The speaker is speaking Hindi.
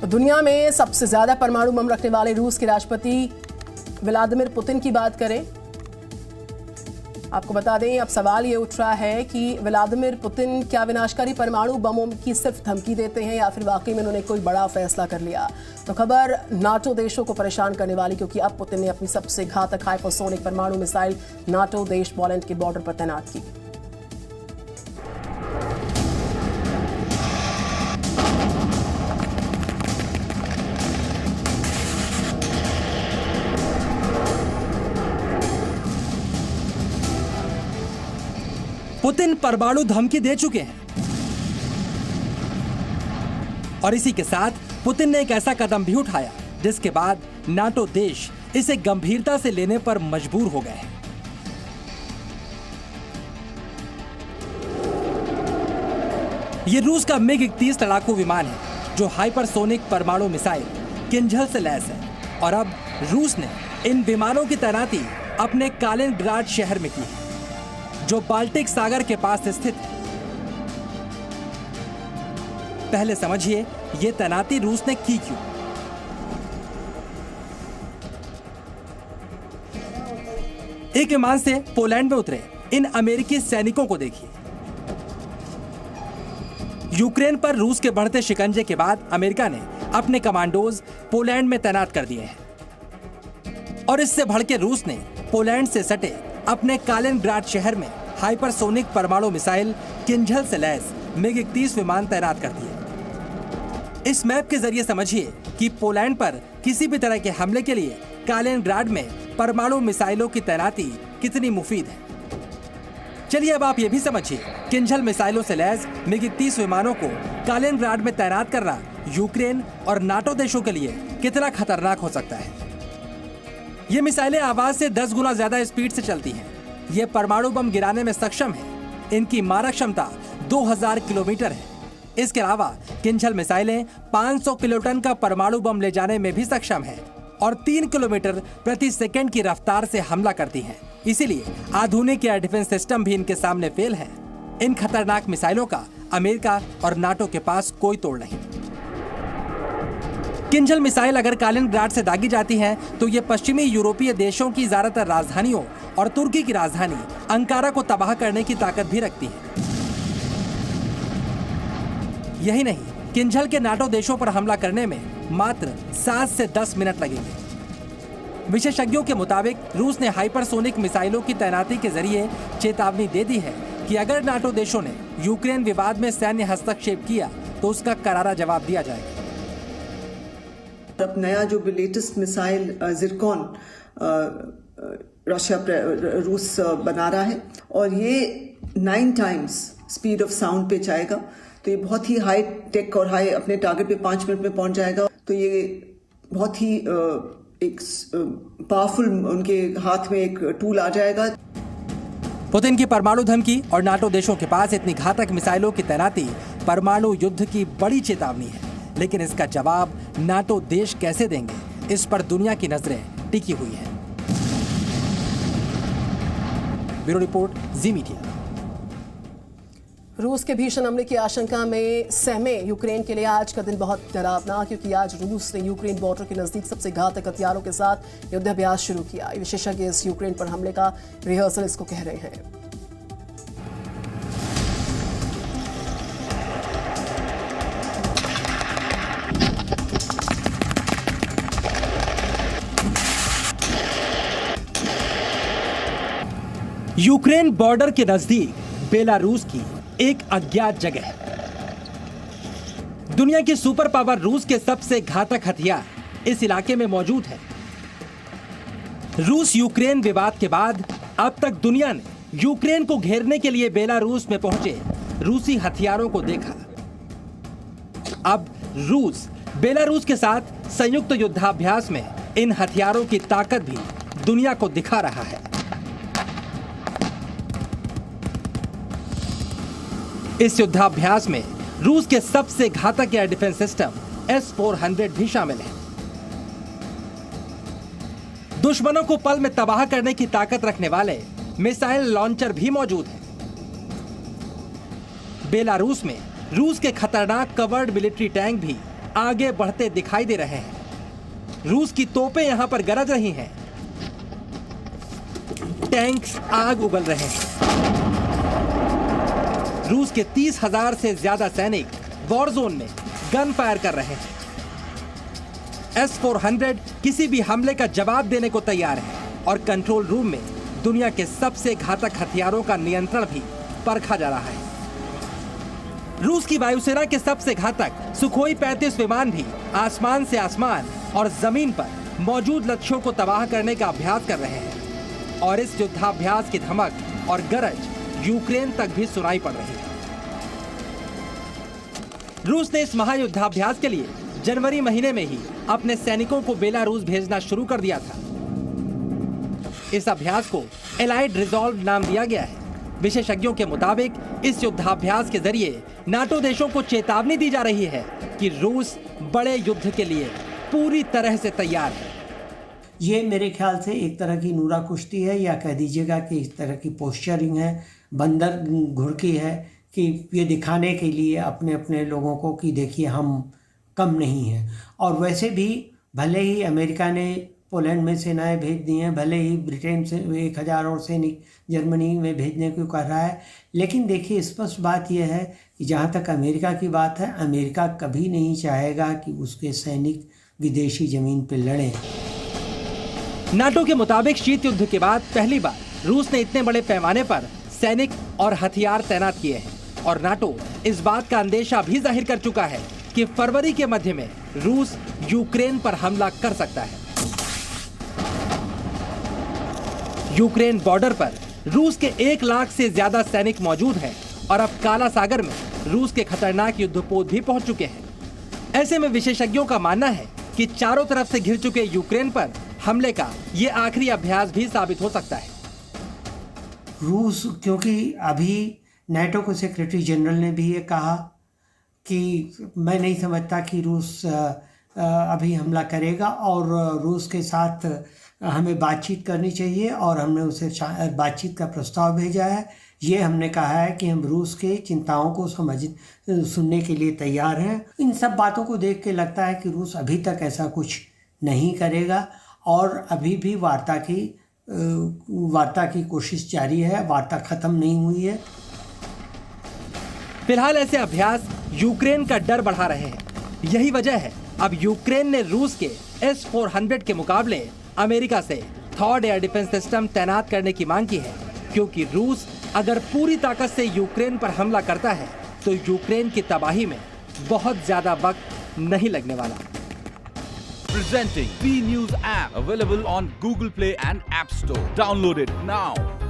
दुनिया में सबसे ज्यादा परमाणु बम रखने वाले रूस के राष्ट्रपति व्लादिमीर पुतिन की बात करें। आपको बता दें, अब सवाल ये उठ रहा है कि व्लादिमीर पुतिन क्या विनाशकारी परमाणु बमों की सिर्फ धमकी देते हैं या फिर वाकई में उन्होंने कोई बड़ा फैसला कर लिया। तो खबर नाटो देशों को परेशान करने वाली, क्योंकि अब पुतिन ने अपनी सबसे घातक हाइपरसोनिक परमाणु मिसाइल नाटो देश पोलैंड के बॉर्डर पर तैनात की। पुतिन परमाणु धमकी दे चुके हैं और इसी के साथ पुतिन ने एक ऐसा कदम भी उठाया जिसके बाद नाटो देश इसे गंभीरता से लेने पर मजबूर हो गए हैं। ये रूस का मिग-31 लड़ाकू विमान है जो हाइपरसोनिक परमाणु मिसाइल किंझल से लैस है और अब रूस ने इन विमानों की तैनाती अपने कालिनग्राड शहर में की है जो बाल्टिक सागर के पास स्थित है। पहले समझिए ये तैनाती रूस ने की क्यों। एक विमान से पोलैंड में उतरे इन अमेरिकी सैनिकों को देखिए। यूक्रेन पर रूस के बढ़ते शिकंजे के बाद अमेरिका ने अपने कमांडोज पोलैंड में तैनात कर दिए हैं और इससे भड़के रूस ने पोलैंड से सटे अपने कालिनग्राड शहर में हाइपरसोनिक परमाणु मिसाइल किंझल से लैस मिग-31 विमान तैनात कर दिए। इस मैप के जरिए समझिए कि पोलैंड पर किसी भी तरह के हमले के लिए कालिनग्राड में परमाणु मिसाइलों की तैनाती कितनी मुफीद है। चलिए अब आप ये भी समझिए किंझल मिसाइलों से लैस मिग-31 विमानों को कालिनग्राड में तैनात करना यूक्रेन और नाटो देशों के लिए कितना खतरनाक हो सकता है। ये मिसाइलें आवाज से 10 गुना ज्यादा स्पीड से चलती हैं। ये परमाणु बम गिराने में सक्षम है। इनकी मारक क्षमता 2000 किलोमीटर है। इसके अलावा किंझल मिसाइलें 500 किलोटन का परमाणु बम ले जाने में भी सक्षम है और 3 किलोमीटर प्रति सेकंड की रफ्तार से हमला करती हैं। इसीलिए आधुनिक एयर डिफेंस सिस्टम भी इनके सामने फेल है। इन खतरनाक मिसाइलों का अमेरिका और नाटो के पास कोई तोड़ नहीं। किंझल मिसाइल अगर कालिनग्राड से दागी जाती है तो ये पश्चिमी यूरोपीय देशों की ज्यादातर राजधानियों और तुर्की की राजधानी अंकारा को तबाह करने की ताकत भी रखती है। यही नहीं, किंझल के नाटो देशों पर हमला करने में मात्र 7 से 10 मिनट लगेंगे। विशेषज्ञों के मुताबिक रूस ने हाइपरसोनिक मिसाइलों की तैनाती के जरिए चेतावनी दे दी है कि अगर नाटो देशों ने यूक्रेन विवाद में सैन्य हस्तक्षेप किया तो उसका करारा जवाब दिया जाएगा। अब नया जो लेटेस्ट मिसाइल जिरकॉन रूस बना रहा है और ये 9 टाइम्स स्पीड ऑफ साउंड पे जाएगा, तो ये बहुत ही हाई टेक और हाई अपने टारगेट पे 5 मिनट में पहुंच जाएगा। तो ये बहुत ही एक पावरफुल उनके हाथ में एक टूल आ जाएगा। पुतिन की परमाणु धमकी और नाटो देशों के पास इतनी घातक मिसाइलों की तैनाती परमाणु युद्ध की बड़ी चेतावनी है, लेकिन इसका जवाब नाटो देश कैसे देंगे, इस पर दुनिया की नजरें टिकी हुई हैं। ब्यूरो रिपोर्ट, जी मीडिया। रूस के भीषण हमले की आशंका में सहमे यूक्रेन के लिए आज का दिन बहुत डरावना, क्योंकि आज रूस ने यूक्रेन बॉर्डर के नजदीक सबसे घातक हथियारों के साथ युद्धाभ्यास शुरू किया। विशेषज्ञ इस यूक्रेन पर हमले का रिहर्सल इसको कह रहे हैं। यूक्रेन बॉर्डर के नजदीक बेलारूस की एक अज्ञात जगह है। दुनिया की सुपर पावर रूस के सबसे घातक हथियार इस इलाके में मौजूद है। रूस यूक्रेन विवाद के बाद अब तक दुनिया ने यूक्रेन को घेरने के लिए बेलारूस में पहुंचे रूसी हथियारों को देखा। अब रूस बेलारूस के साथ संयुक्त युद्धाभ्यास में इन हथियारों की ताकत भी दुनिया को दिखा रहा है। इस युद्धाभ्यास में रूस के सबसे घातक एयर डिफेंस सिस्टम S-400 भी शामिल है। दुश्मनों को पल में तबाह करने की ताकत रखने वाले मिसाइल लॉन्चर भी मौजूद हैं। बेलारूस में रूस के खतरनाक कवर्ड मिलिट्री टैंक भी आगे बढ़ते दिखाई दे रहे हैं। रूस की तोपें यहां पर गरज रही हैं, टैंक्स आग उगल रहे हैं। रूस के 30,000 से ज्यादा सैनिक वॉर जोन में गन फायर कर रहे हैं। S-400 किसी भी हमले का जवाब देने को तैयार है और कंट्रोल रूम में दुनिया के सबसे घातक हथियारों का नियंत्रण भी परखा जा रहा है। रूस की वायुसेना के सबसे घातक सुखोई 35 विमान भी आसमान से आसमान और जमीन पर मौजूद लक्ष्यों को तबाह करने का अभ्यास कर रहे हैं और इस युद्धाभ्यास की धमक और गरज यूक्रेन तक भी सुनाई पड़ रही है। रूस ने इस महायुद्धाभ्यास के लिए जनवरी महीने में ही अपने सैनिकों को बेलारूस भेजना शुरू कर दिया था। इस अभ्यास को एलाइड रिजॉल्व नाम दिया गया है। विशेषज्ञों के मुताबिक इस युद्धाभ्यास के जरिए नाटो देशों को चेतावनी दी जा रही है कि रूस बड़े युद्ध के लिए पूरी तरह से तैयार है। ये मेरे ख्याल से एक तरह की नूरा कुश्ती है, या कह दीजिएगा कि इस तरह की पोस्चरिंग है, बंदर घुड़की है, कि ये दिखाने के लिए अपने अपने लोगों को कि देखिए हम कम नहीं हैं। और वैसे भी भले ही अमेरिका ने पोलैंड में सेनाएं भेज दी हैं, भले ही ब्रिटेन से 1,000 और सैनिक जर्मनी में भेजने को कह रहा है, लेकिन देखिए स्पष्ट बात यह है कि जहाँ तक अमेरिका की बात है, अमेरिका कभी नहीं चाहेगा कि उसके सैनिक विदेशी जमीन पर लड़ें। नाटो के मुताबिक शीत युद्ध के बाद पहली बार रूस ने इतने बड़े पैमाने पर सैनिक और हथियार तैनात किए हैं और नाटो इस बात का अंदेशा भी जाहिर कर चुका है कि फरवरी के मध्य में रूस यूक्रेन पर हमला कर सकता है। यूक्रेन बॉर्डर पर रूस के 1 लाख से ज्यादा सैनिक मौजूद हैं और अब काला सागर में रूस के खतरनाक युद्धपोत भी पहुंच चुके हैं। ऐसे में विशेषज्ञों का मानना है कि चारों तरफ से घिर चुके यूक्रेन पर हमले का ये आखिरी अभ्यास भी साबित हो सकता है। रूस, क्योंकि अभी नाटो के सेक्रेटरी जनरल ने भी ये कहा कि मैं नहीं समझता कि रूस अभी हमला करेगा और रूस के साथ हमें बातचीत करनी चाहिए और हमने उसे बातचीत का प्रस्ताव भेजा है। ये हमने कहा है कि हम रूस के चिंताओं को सुनने के लिए तैयार हैं। इन सब बातों को देख के लगता है कि रूस अभी तक ऐसा कुछ नहीं करेगा और अभी भी वार्ता की कोशिश जारी है, वार्ता खत्म नहीं हुई है। फिलहाल ऐसे अभ्यास यूक्रेन का डर बढ़ा रहे हैं। यही वजह है अब यूक्रेन ने रूस के S-400 के मुकाबले अमेरिका से थर्ड एयर डिफेंस सिस्टम तैनात करने की मांग की है, क्योंकि रूस अगर पूरी ताकत से यूक्रेन पर हमला करता है तो यूक्रेन की तबाही में बहुत ज्यादा वक्त नहीं लगने वाला। Presenting B News app, available on Google Play and App Store. Download it now.